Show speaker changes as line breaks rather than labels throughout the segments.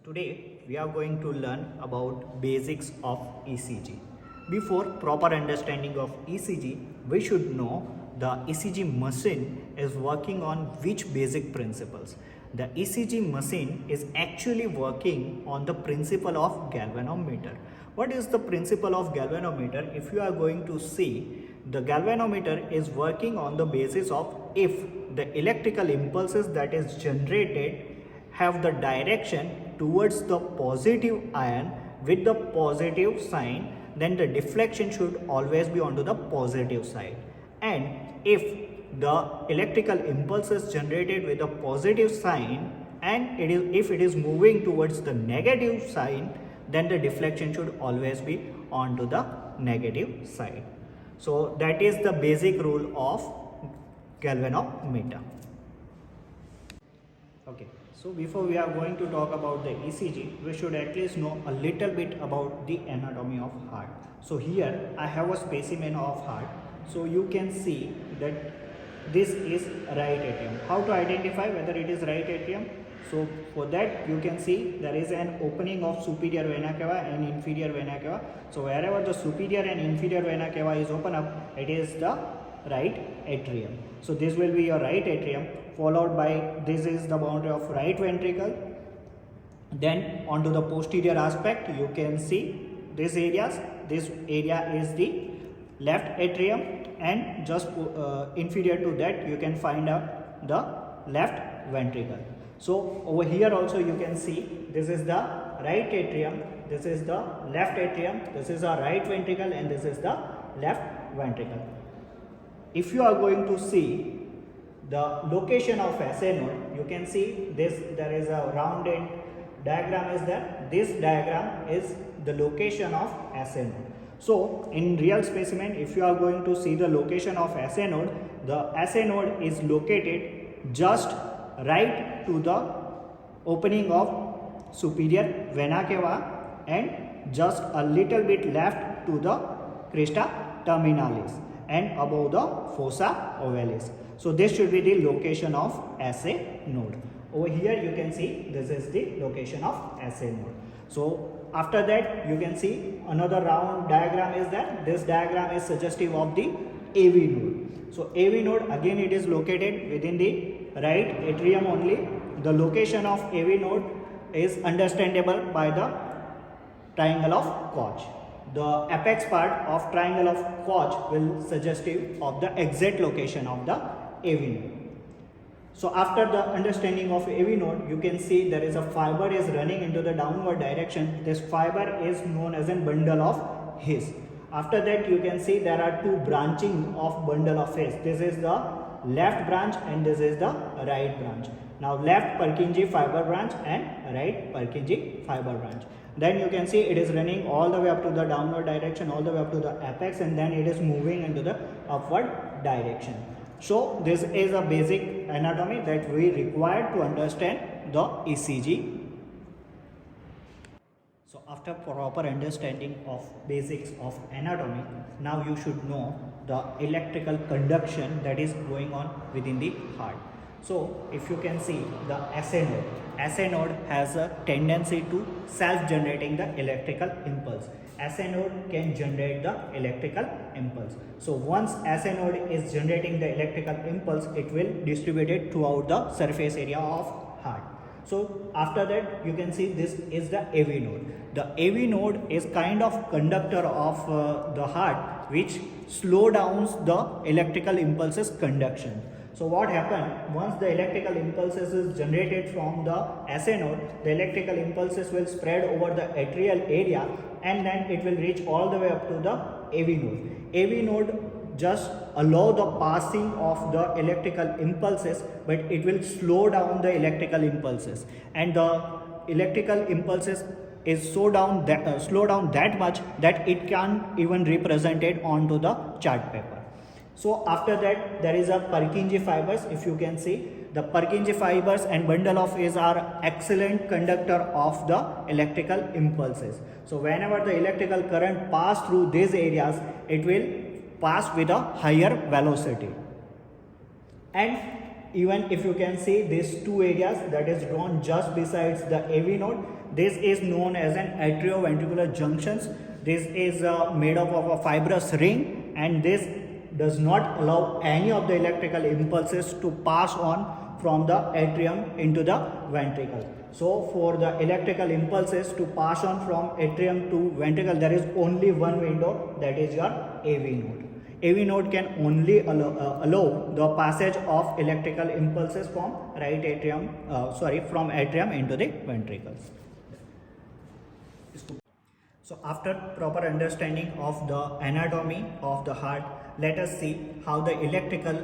Today we are going to learn about basics of ECG. Before proper understanding of ECG, we should know the ECG machine is working on which basic principles. The ECG machine is actually working on the principle of galvanometer. What is the principle of galvanometer? If you are going to see, the galvanometer is working on the basis of if the electrical impulses that is generated have the direction towards the positive ion with the positive sign, then the deflection should always be onto the positive side. And if the electrical impulses generated with a positive sign and if it is moving towards the negative sign, then the deflection should always be onto the negative side. So that is the basic rule of galvanometer. Okay, so before we are going to talk about the ECG, we should at least know a little bit about the anatomy of heart. So here I have a specimen of heart. So you can see that this is right atrium. How to identify whether it is right atrium? So for that you can see there is an opening of superior vena cava and inferior vena cava. So wherever the superior and inferior vena cava is open up, it is the right atrium. So this will be your right atrium, followed by this is the boundary of right ventricle. Then onto the posterior aspect you can see this areas. This area is the left atrium, and just inferior to that you can find out the left ventricle. So over here also you can see this is the right atrium, this is the left atrium, this is the right ventricle, and this is the left ventricle. If you are going to see the location of SA node, you can see this, there is a rounded diagram is there. This diagram is the location of SA node. So in real specimen, if you are going to see the location of SA node, the SA node is located just right to the opening of superior vena cava and just a little bit left to the crista terminalis and above the fossa ovalis. So this should be the location of SA node. Over here you can see this is the location of SA node. So after that you can see another round diagram is that this diagram is suggestive of the AV node. So AV node, again it is located within the right atrium only. The location of AV node is understandable by the triangle of Koch. The apex part of triangle of Koch will suggestive of the exact location of the AV node. So after the understanding of AV node, you can see there is a fiber is running into the downward direction. This fiber is known as a bundle of His. After that you can see there are two branching of bundle of His. This is the left branch and this is the right branch. Now left Purkinje fiber branch and right Purkinje fiber branch. Then you can see it is running all the way up to the downward direction, all the way up to the apex, and then it is moving into the upward direction. So this is a basic anatomy that we require to understand the ECG. So after proper understanding of basics of anatomy, now you should know the electrical conduction that is going on within the heart. So if you can see the SA node has a tendency to self-generating the electrical impulse. SA node can generate the electrical impulse. So once SA node is generating the electrical impulse, it will distribute it throughout the surface area of heart. So after that you can see this is the AV node. The AV node is kind of conductor of the heart which slow downs the electrical impulses conduction. So what happened, once the electrical impulses is generated from the SA node, the electrical impulses will spread over the atrial area and then it will reach all the way up to the AV node. AV node just allow the passing of the electrical impulses, but it will slow down the electrical impulses, and the electrical impulses is slow down that much that it can even represent it onto the chart paper. So after that there is a Purkinje fibers. If you can see the Purkinje fibers and bundle of His are excellent conductor of the electrical impulses. So whenever the electrical current pass through these areas, it will pass with a higher velocity. And even if you can see these two areas that is drawn just besides the AV node, This is known as an atrioventricular junctions. This is made up of a fibrous ring, and this does not allow any of the electrical impulses to pass on from the atrium into the ventricle. So for the electrical impulses to pass on from atrium to ventricle, there is only one window, that is your AV node. AV node can only allow the passage of electrical impulses from from atrium into the ventricles. So after proper understanding of the anatomy of the heart, let us see how the electrical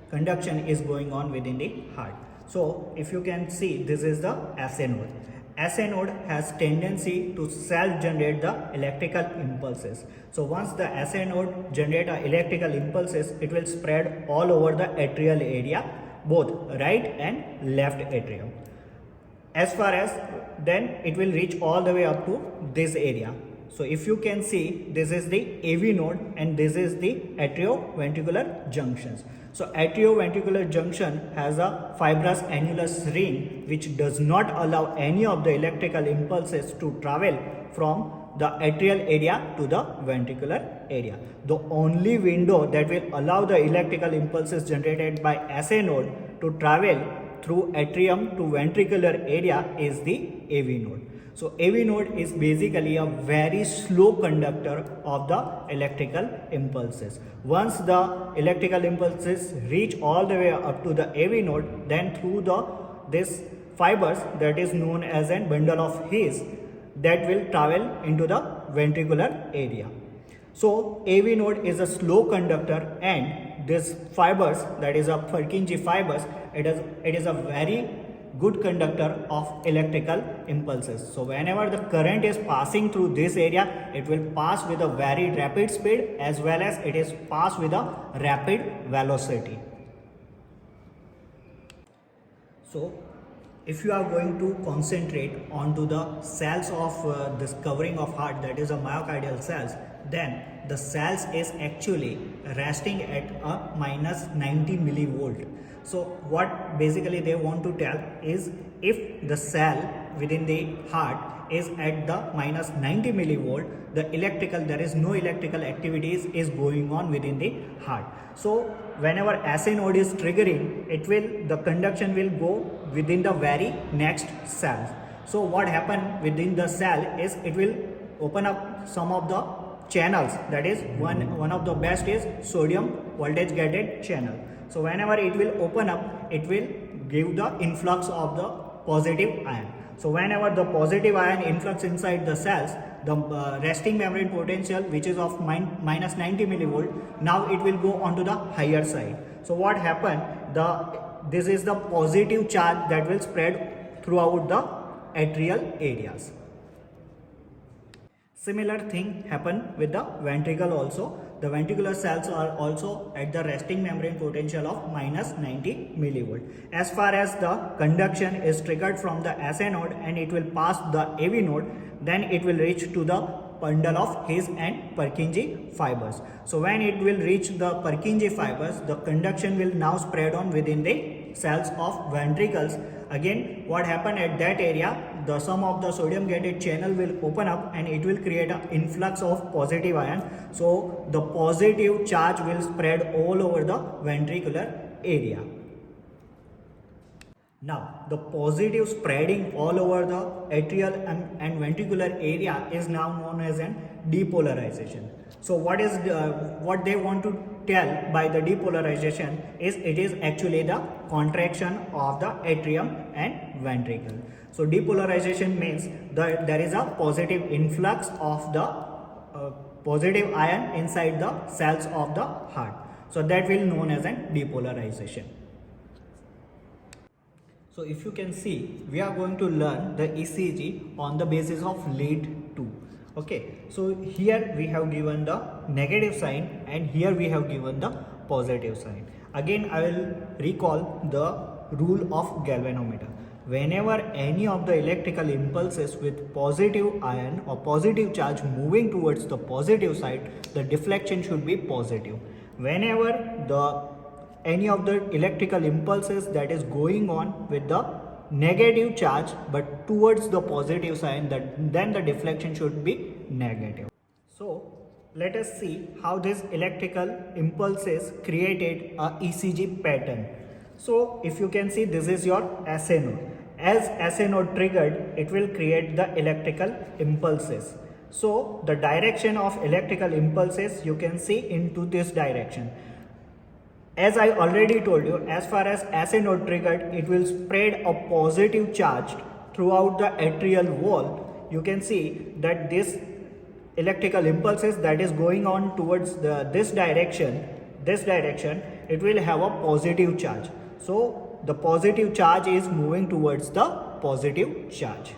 conduction is going on within the heart. So if you can see, this is the SA node. SA node has tendency to self-generate the electrical impulses. So once the SA node generate electrical impulses, it will spread all over the atrial area, both right and left atrium. As far as then it will reach all the way up to this area. So if you can see, this is the AV node and this is the atrioventricular junctions. So atrioventricular junction has a fibrous annulus ring which does not allow any of the electrical impulses to travel from the atrial area to the ventricular area. The only window that will allow the electrical impulses generated by SA node to travel through atrium to ventricular area is the AV node. So AV node is basically a very slow conductor of the electrical impulses. Once the electrical impulses reach all the way up to the AV node, then through this fibers that is known as a bundle of His, that will travel into the ventricular area. So AV node is a slow conductor, and this fibers, that is a Purkinje fibers, it is a very good conductor of electrical impulses. So whenever the current is passing through this area, it will pass with a very rapid speed, as well as it is pass with a rapid velocity. So if you are going to concentrate onto the cells of this covering of heart, that is a myocardial cells, then the cells is actually resting at a minus 90 millivolt. So what basically they want to tell is, if the cell within the heart is at the minus 90 millivolt, there is no electrical activities is going on within the heart. So whenever SA node is triggering, the conduction will go within the very next cells. So what happen within the cell is, it will open up some of the channels. That is one of the best is sodium voltage gated channel. So whenever it will open up, it will give the influx of the positive ion. So whenever the positive ion influx inside the cells, the resting membrane potential, which is of minus 90 millivolt, now it will go onto the higher side. So what happened, this is the positive charge that will spread throughout the atrial areas. Similar thing happen with the ventricle also. The ventricular cells are also at the resting membrane potential of minus 90 millivolt. As far as the conduction is triggered from the SA node and it will pass the AV node, then it will reach to the bundle of His and Purkinje fibers. So when it will reach the Purkinje fibers, the conduction will now spread on within the cells of ventricles. Again, what happened at that area, some of the sodium gated channel will open up and it will create an influx of positive ion. So the positive charge will spread all over the ventricular area. Now the positive spreading all over the atrial and ventricular area is now known as an depolarization. So what they want to tell by the depolarization is, it is actually the contraction of the atrium and ventricle. So depolarization means that there is a positive influx of the positive ion inside the cells of the heart. So that will known as an depolarization. So if you can see, we are going to learn the ECG on the basis of lead 2. Okay, so here we have given the negative sign and here we have given the positive sign. Again, I will recall the rule of galvanometer. Whenever any of the electrical impulses with positive ion or positive charge moving towards the positive side, the deflection should be positive. Whenever any of the electrical impulses that is going on with the negative charge but towards the positive sign, then the deflection should be negative. So let us see how these electrical impulses created a ECG pattern. So if you can see, this is your SA node. As SA node triggered, it will create the electrical impulses. So the direction of electrical impulses you can see into this direction. As I already told you, as far as SA node triggered, it will spread a positive charge throughout the atrial wall. You can see that this electrical impulses that is going on towards this direction, it will have a positive charge. So the positive charge is moving towards the positive charge.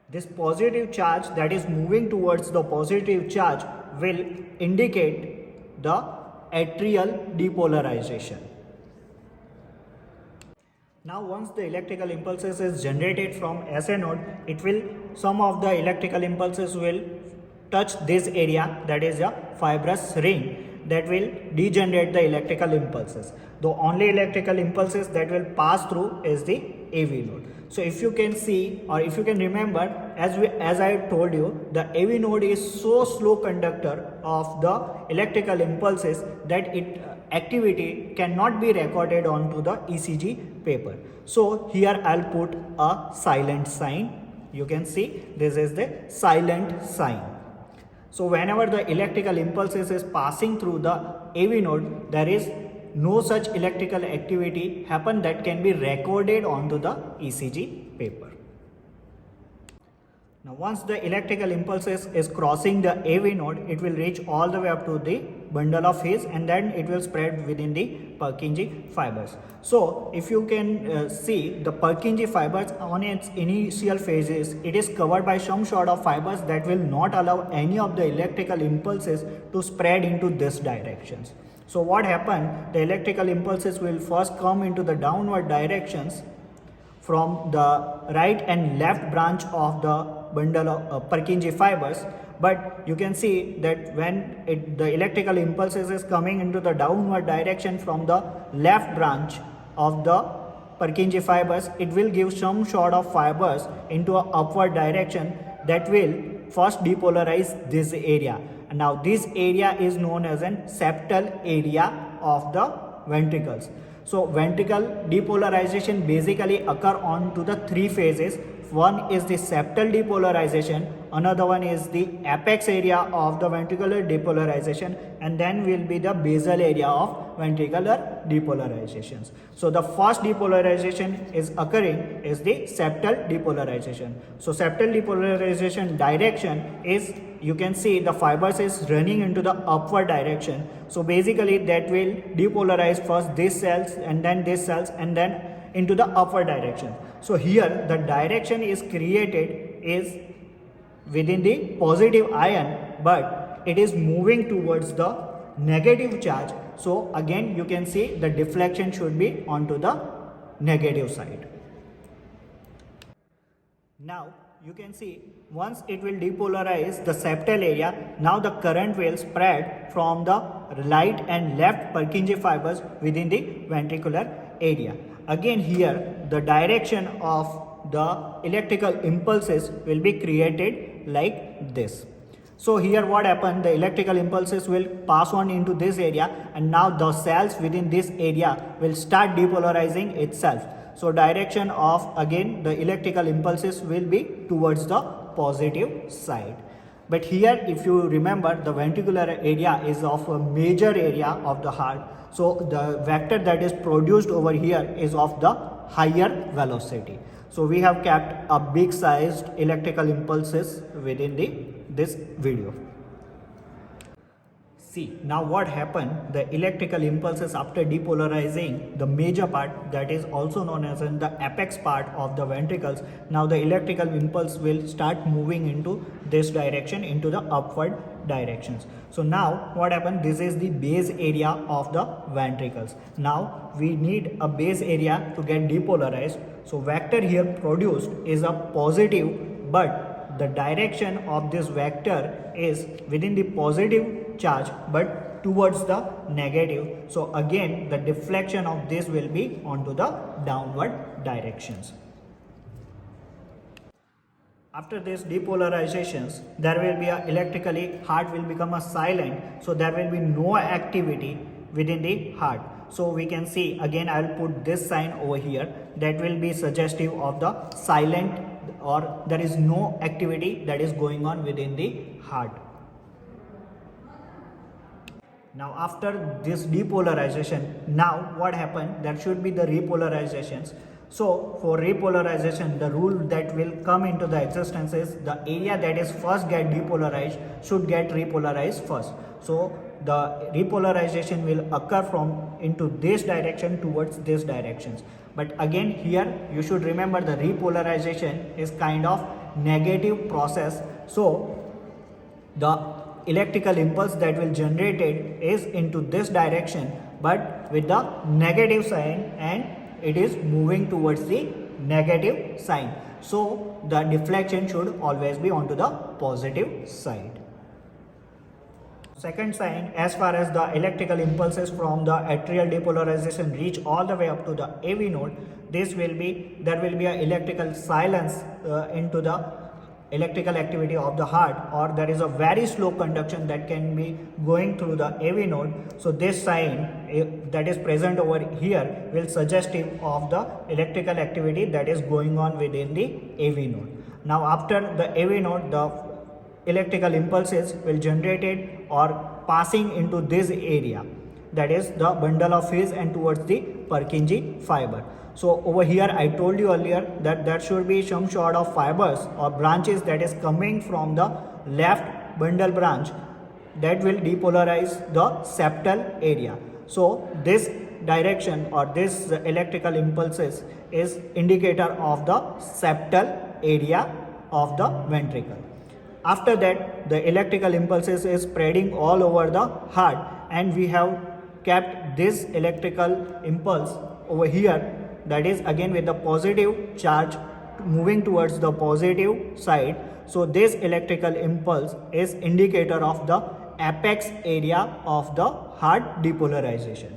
This positive charge that is moving towards the positive charge will indicate the atrial depolarization. Now once the electrical impulses is generated from SA node, some of the electrical impulses will touch this area, that is a fibrous ring, that will degenerate the electrical impulses. The only electrical impulses that will pass through is the AV node. So if you can see, or if you can remember, as I told you, the AV node is so slow conductor of the electrical impulses that its activity cannot be recorded onto the ECG paper. So here I'll put a silent sign. You can see this is the silent sign. So whenever the electrical impulses is passing through the AV node, there is no such electrical activity happen that can be recorded onto the ECG paper. Now once the electrical impulses is crossing the AV node, it will reach all the way up to the bundle of his, and then it will spread within the Purkinje fibers. So if you can see the Purkinje fibers on its initial phases, it is covered by some sort of fibers that will not allow any of the electrical impulses to spread into this directions. So what happened, the electrical impulses will first come into the downward directions from the right and left branch of the bundle of Purkinje fibers, but you can see that when the electrical impulses is coming into the downward direction from the left branch of the Purkinje fibers, it will give some sort of fibers into an upward direction that will first depolarize this area. And now this area is known as an septal area of the ventricles. So ventricle depolarization basically occur on to the three phases. One is the septal depolarization, another one is the apex area of the ventricular depolarization, and then will be the basal area of ventricular depolarizations. So the first depolarization is occurring is the septal depolarization. So septal depolarization direction is, you can see the fibers is running into the upward direction. So basically that will depolarize first these cells and then these cells and then into the upward direction. So here the direction is created is within the positive ion, but it is moving towards the negative charge. So again you can see the deflection should be onto the negative side. Now you can see once it will depolarize the septal area, now the current will spread from the right and left Purkinje fibers within the ventricular area. Again here the direction of the electrical impulses will be created like this. So here what happened, the electrical impulses will pass on into this area, and now the cells within this area will start depolarizing itself. So direction of again the electrical impulses will be towards the positive side. But here if you remember, the ventricular area is of a major area of the heart. So the vector that is produced over here is of the higher velocity. So we have kept a big sized electrical impulses within this video. See, now what happened, the electrical impulses after depolarizing the major part that is also known as in the apex part of the ventricles, now the electrical impulse will start moving into this direction, into the upward directions. So now what happened, this is the base area of the ventricles. Now we need a base area to get depolarized. So vector here produced is a positive, but the direction of this vector is within the positive charge but towards the negative. So again the deflection of this will be onto the downward directions. After this depolarizations, there will be a electrically heart will become a silent, so there will be no activity within the heart. So we can see again, I will put this sign over here that will be suggestive of the silent, or there is no activity that is going on within the heart. Now after this depolarization, now what happened? There should be the repolarizations. So for repolarization, the rule that will come into the existence is the area that is first get depolarized should get repolarized first. So the repolarization will occur from into this direction towards this directions. But again here you should remember the repolarization is kind of negative process. So the electrical impulse that will generated is into this direction but with the negative sign, and it is moving towards the negative sign. So the deflection should always be onto the positive side. Second sign, as far as the electrical impulses from the atrial depolarization reach all the way up to the AV node, there will be a electrical silence into the electrical activity of the heart, or there is a very slow conduction that can be going through the AV node. So this sign that is present over here will suggestive of the electrical activity that is going on within the AV node. Now after the AV node, the electrical impulses will generated or passing into this area, that is the bundle of his and towards the Purkinje fiber. So over here I told you earlier that there should be some sort of fibers or branches that is coming from the left bundle branch that will depolarize the septal area. So this direction or this electrical impulses is indicator of the septal area of the ventricle. After that, the electrical impulses is spreading all over the heart, and we have kept this electrical impulse over here, that is again with the positive charge moving towards the positive side. So this electrical impulse is indicator of the apex area of the heart depolarization.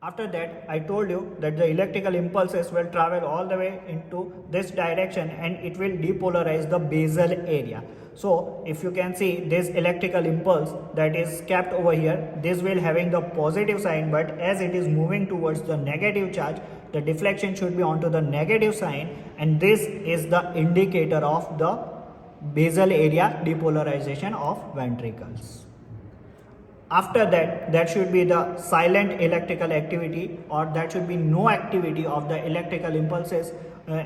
After that, I told you that the electrical impulses will travel all the way into this direction and it will depolarize the basal area. So if you can see this electrical impulse that is kept over here, this will having the positive sign, but as it is moving towards the negative charge, the deflection should be onto the negative sign, and this is the indicator of the basal area depolarization of ventricles. After that, there should be the silent electrical activity, or there should be no activity of the electrical impulses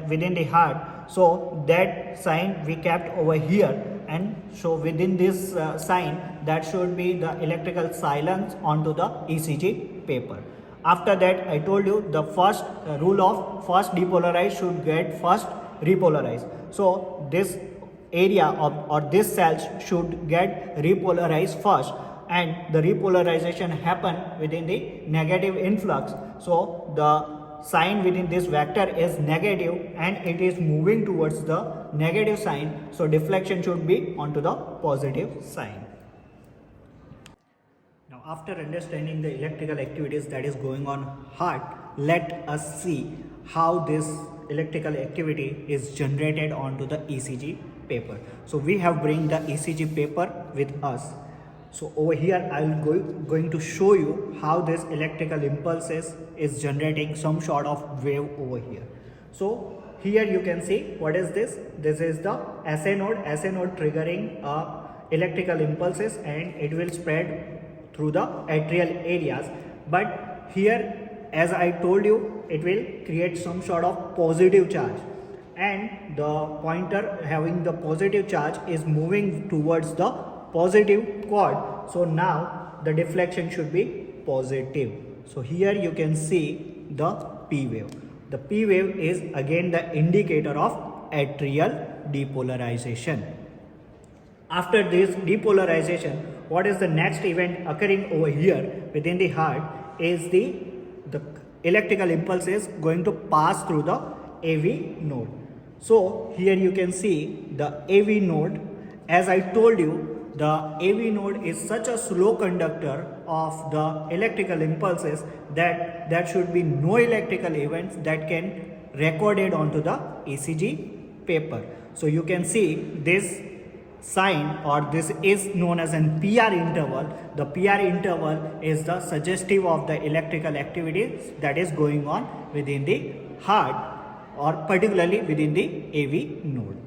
within the heart. So that sign we kept over here, and so within this sign that should be the electrical silence onto the ECG paper. After that, I told you the first rule of first depolarized should get first repolarized. So this area or this cells should get repolarized first, and the repolarization happen within the negative influx. So the sign within this vector is negative and it is moving towards the negative sign, so deflection should be onto the positive sign. Now after understanding the electrical activities that is going on heart, let us see how this electrical activity is generated onto the ECG paper. So we have bring the ECG paper with us. So over here I will going to show you how this electrical impulses is generating some sort of wave over here. So here you can see what is this. This is the SA node triggering electrical impulses, and it will spread through the atrial areas. But here, as I told you, it will create some sort of positive charge, and the pointer having the positive charge is moving towards the positive chord. So now the deflection should be positive. So here you can see the P wave. The P wave is again the indicator of atrial depolarization. After this depolarization, what is the next event occurring over here within the heart is the electrical impulse is going to pass through the AV node. So here you can see the AV node. As I told you, the AV node is such a slow conductor of the electrical impulses that there should be no electrical events that can recorded onto the ECG paper. So you can see this sign, or this is known as an PR interval. The PR interval is the suggestive of the electrical activities that is going on within the heart, or particularly within the AV node.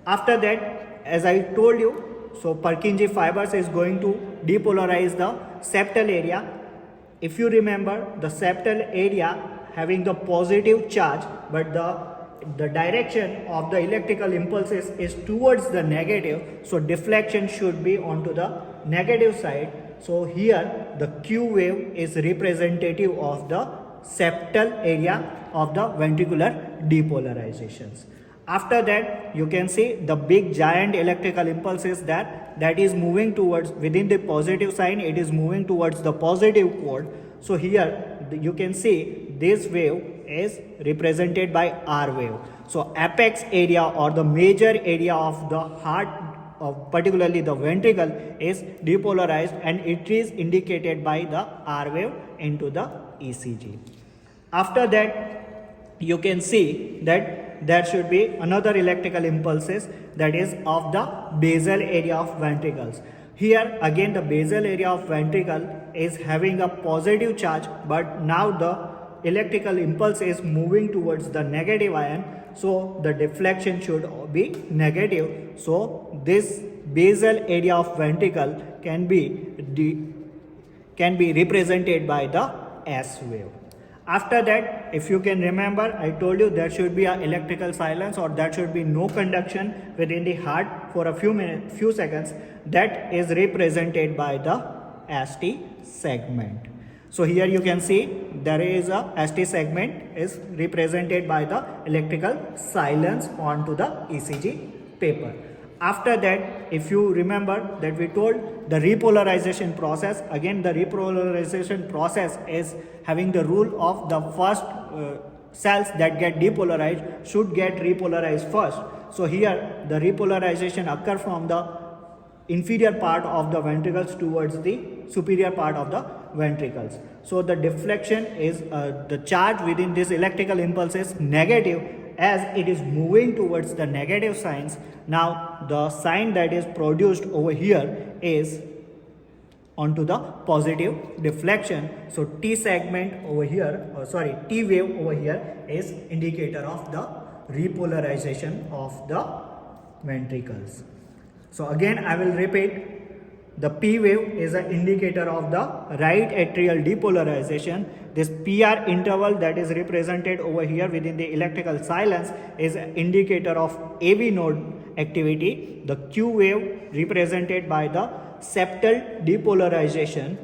After that, as I told you, so Purkinje fibers is going to depolarize the septal area. If you remember, the septal area having the positive charge, but the direction of the electrical impulses is towards the negative, so deflection should be onto the negative side. So here the Q wave is representative of the septal area of the ventricular depolarizations. After that, you can see the big giant electrical impulses that is moving towards, within the positive sign, it is moving towards the positive chord. So here you can see this wave is represented by R wave. So apex area, or the major area of the heart, of particularly the ventricle, is depolarized, and it is indicated by the R wave into the ECG. After that, you can see that there should be another electrical impulses that is of the basal area of ventricles. Here again the basal area of ventricle is having a positive charge, but now the electrical impulse is moving towards the negative ion, so the deflection should be negative. So this basal area of ventricle can be represented by the S wave. After that, if you can remember, I told you there should be an electrical silence, or there should be no conduction within the heart for a few seconds. That is represented by the ST segment. So here you can see there is a ST segment is represented by the electrical silence onto the ECG paper. After that, if you remember that we told the repolarization process, again the repolarization process is having the rule of the first cells that get depolarized should get repolarized first. So here the repolarization occur from the inferior part of the ventricles towards the superior part of the ventricles. So the deflection is the charge within this electrical impulse is negative, as it is moving towards the negative signs. Now the sign that is produced over here is onto the positive deflection. So T segment over here, T wave over here is indicator of the repolarization of the ventricles. So again I will repeat, the P wave is an indicator of the right atrial depolarization. This PR interval that is represented over here within the electrical silence is an indicator of AV node activity. The Q wave represented by the septal depolarization.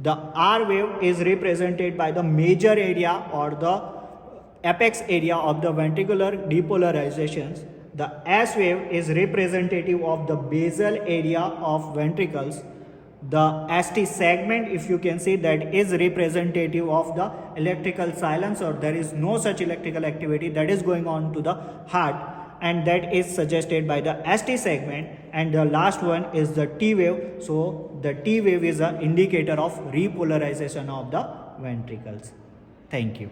The R wave is represented by the major area or the apex area of the ventricular depolarizations. The S wave is representative of the basal area of ventricles. The ST segment, if you can see, that is representative of the electrical silence, or there is no such electrical activity that is going on to the heart, and that is suggested by the ST segment. And the last one is the T wave. So the T wave is an indicator of repolarization of the ventricles. Thank you.